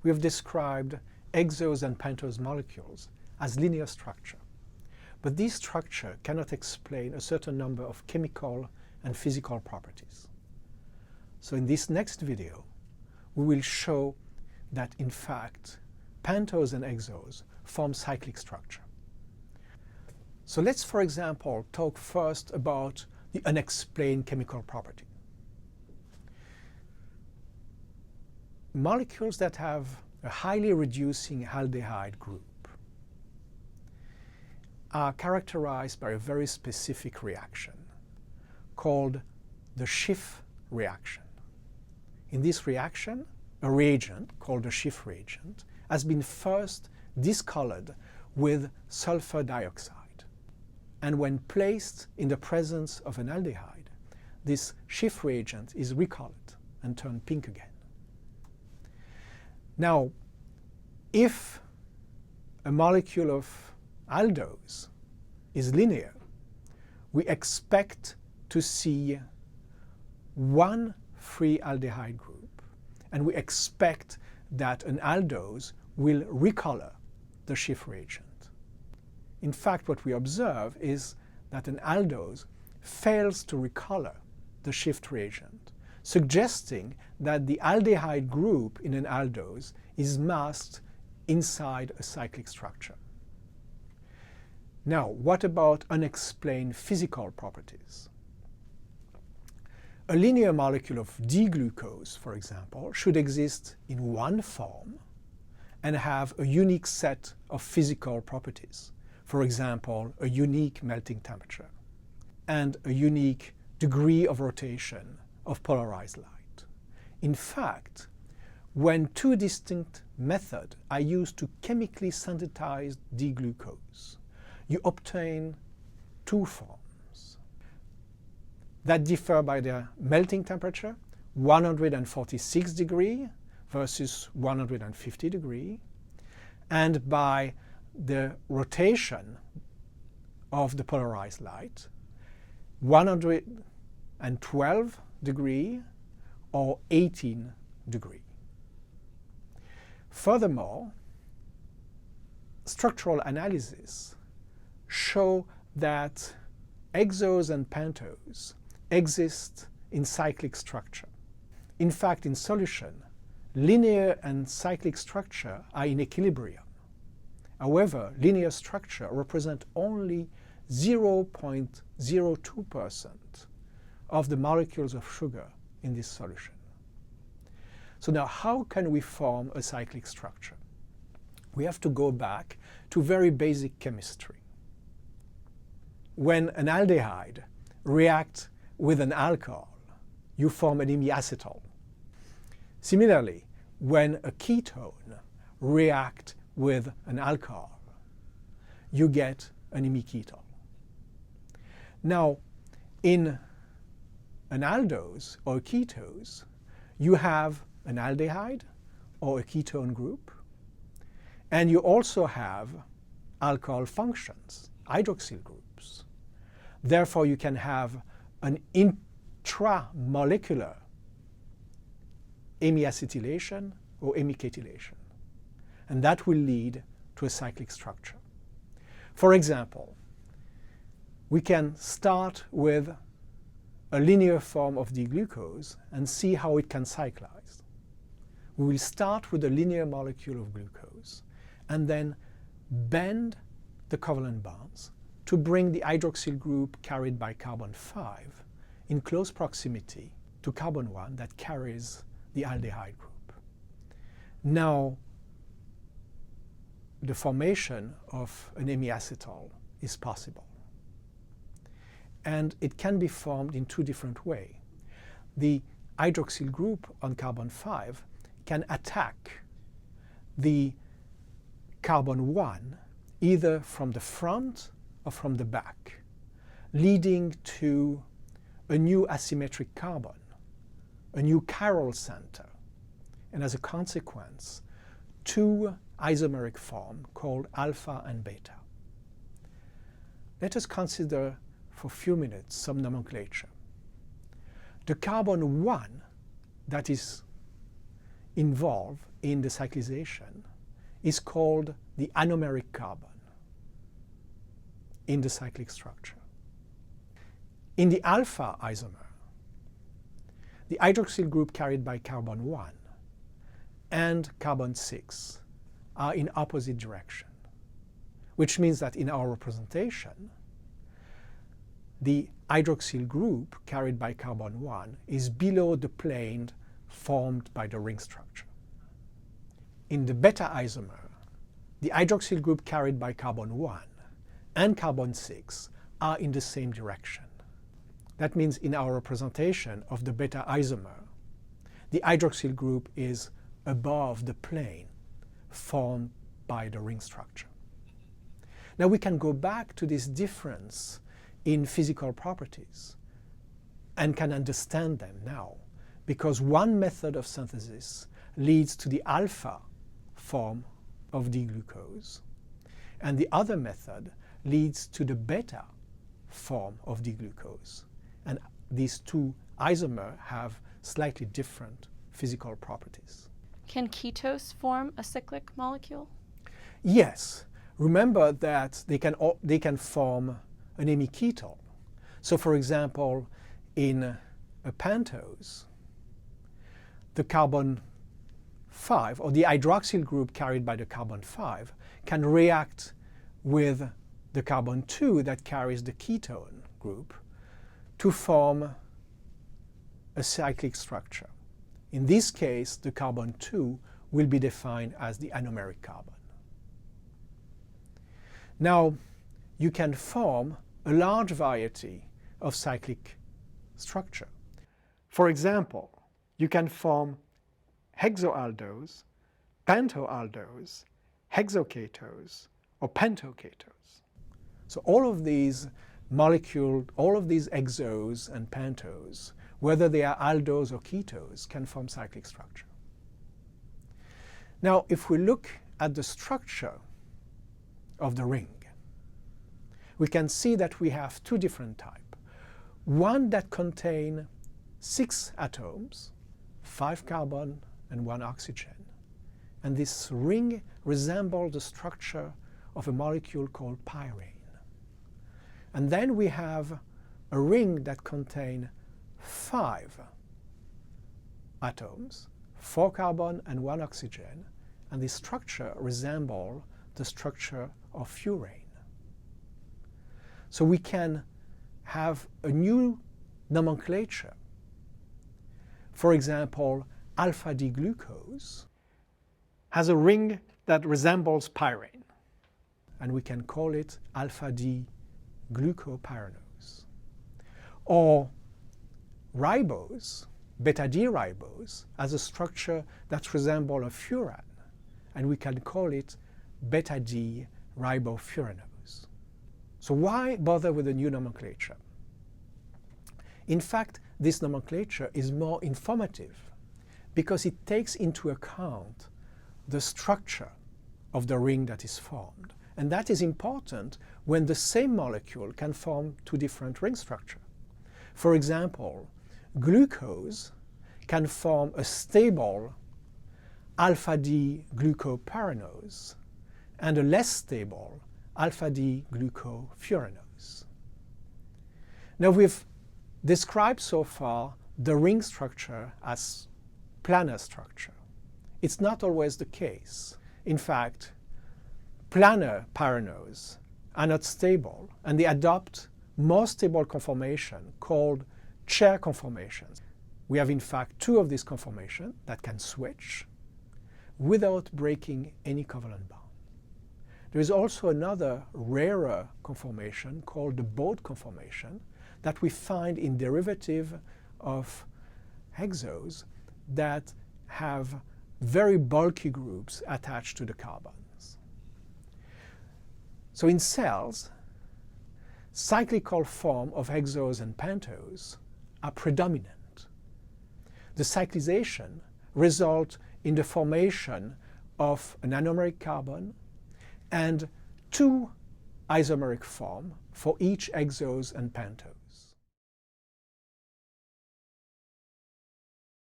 we have described hexose and pentose molecules as linear structure. But this structure cannot explain a certain number of chemical and physical properties. So in this next video, we will show that in fact, pentose and hexose form cyclic structure. So let's, for example, talk first about the unexplained chemical property. Molecules that have a highly reducing aldehyde group are characterized by a very specific reaction called the Schiff reaction. In this reaction, a reagent called the Schiff reagent has been first discolored with sulfur dioxide. And when placed in the presence of an aldehyde, this Schiff reagent is recolored and turned pink again. Now, if a molecule of aldose is linear, we expect to see one free aldehyde group, and we expect that an aldose will recolor the Schiff reagent. In fact, what we observe is that an aldose fails to recolor the Schiff reagent, suggesting that the aldehyde group in an aldose is masked inside a cyclic structure. Now, what about unexplained physical properties? A linear molecule of D-glucose, for example, should exist in one form and have a unique set of physical properties. For example, a unique melting temperature and a unique degree of rotation of polarized light. In fact, when two distinct methods are used to chemically synthesize D-glucose, you obtain two forms that differ by their melting temperature, 146 degrees versus 150 degrees, and by the rotation of the polarized light, 112 degrees or 18 degrees. Furthermore, structural analysis show that hexose and pentose exist in cyclic structure. In fact, in solution, linear and cyclic structure are in equilibrium. However, linear structure represents only 0.02% of the molecules of sugar in this solution. So now, how can we form a cyclic structure? We have to go back to very basic chemistry. When an aldehyde reacts with an alcohol, you form an imiacetal. Similarly, when a ketone reacts with an alcohol, you get an imiketal. Now, in an aldose or a ketose, you have an aldehyde or a ketone group, and you also have alcohol functions, hydroxyl groups. Therefore, you can have an intramolecular hemiacetylation or hemiketylation, and that will lead to a cyclic structure. For example, we can start with a linear form of D-glucose and see how it can cyclize. We will start with a linear molecule of glucose and then bend the covalent bonds to bring the hydroxyl group carried by carbon 5 in close proximity to carbon 1 that carries the aldehyde group. Now, the formation of an hemiacetal is possible. And it can be formed in two different ways. The hydroxyl group on carbon 5 can attack the carbon 1 either from the front or from the back, leading to a new asymmetric carbon, a new chiral center, and as a consequence, two isomeric forms called alpha and beta. Let us consider for a few minutes some nomenclature. The carbon 1 that is involved in the cyclization is called the anomeric carbon in the cyclic structure. In the alpha isomer, the hydroxyl group carried by carbon 1 and carbon 6 are in opposite direction, which means that in our representation, the hydroxyl group carried by carbon 1 is below the plane formed by the ring structure. In the beta isomer, the hydroxyl group carried by carbon 1 and carbon 6 are in the same direction. That means in our representation of the beta isomer, the hydroxyl group is above the plane formed by the ring structure. Now we can go back to this difference in physical properties and can understand them now, because one method of synthesis leads to the alpha form of D-glucose, and the other method leads to the beta form of D-glucose. And these two isomers have slightly different physical properties. Can ketose form a cyclic molecule? Yes. Remember that they can form an hemiketal. So for example, in a pentose, the carbon 5, or the hydroxyl group carried by the carbon 5, can react with the carbon 2 that carries the ketone group to form a cyclic structure. In this case, the carbon 2 will be defined as the anomeric carbon. Now, you can form a large variety of cyclic structure. For example, you can form hexoaldose, pentoaldose, hexoketose, or pentoketose. So all of these molecules, all of these hexos and pentos, whether they are aldose or ketose, can form cyclic structure. Now, if we look at the structure of the ring, we can see that we have two different types. One that contains 6 atoms, 5 carbon and 1 oxygen. And this ring resembles the structure of a molecule called pyrene. And then we have a ring that contains 5 atoms, 4 carbon and 1 oxygen, and this structure resembles the structure of furane. So we can have a new nomenclature. For example, alpha-D-glucose has a ring that resembles pyrene, and we can call it alpha-D-glucopyranose. Or ribose, beta-D-ribose, has a structure that resembles a furan, and we can call it beta-D-ribofuranose. So why bother with a new nomenclature? In fact, this nomenclature is more informative because it takes into account the structure of the ring that is formed. And that is important when the same molecule can form two different ring structures. For example, glucose can form a stable alpha-D-glucopyranose and a less stable alpha-D-glucofuranose. Now we've described so far the ring structure as planar structure. It's not always the case. In fact, planar pyranose are not stable, and they adopt more stable conformation called chair conformations. We have in fact 2 of these conformations that can switch without breaking any covalent bond. There is also another rarer conformation called the Bode conformation that we find in derivative of hexos that have very bulky groups attached to the carbons. So in cells, cyclical form of hexos and pentos are predominant. The cyclization results in the formation of an anomeric carbon and 2 isomeric forms for each hexos and pentos.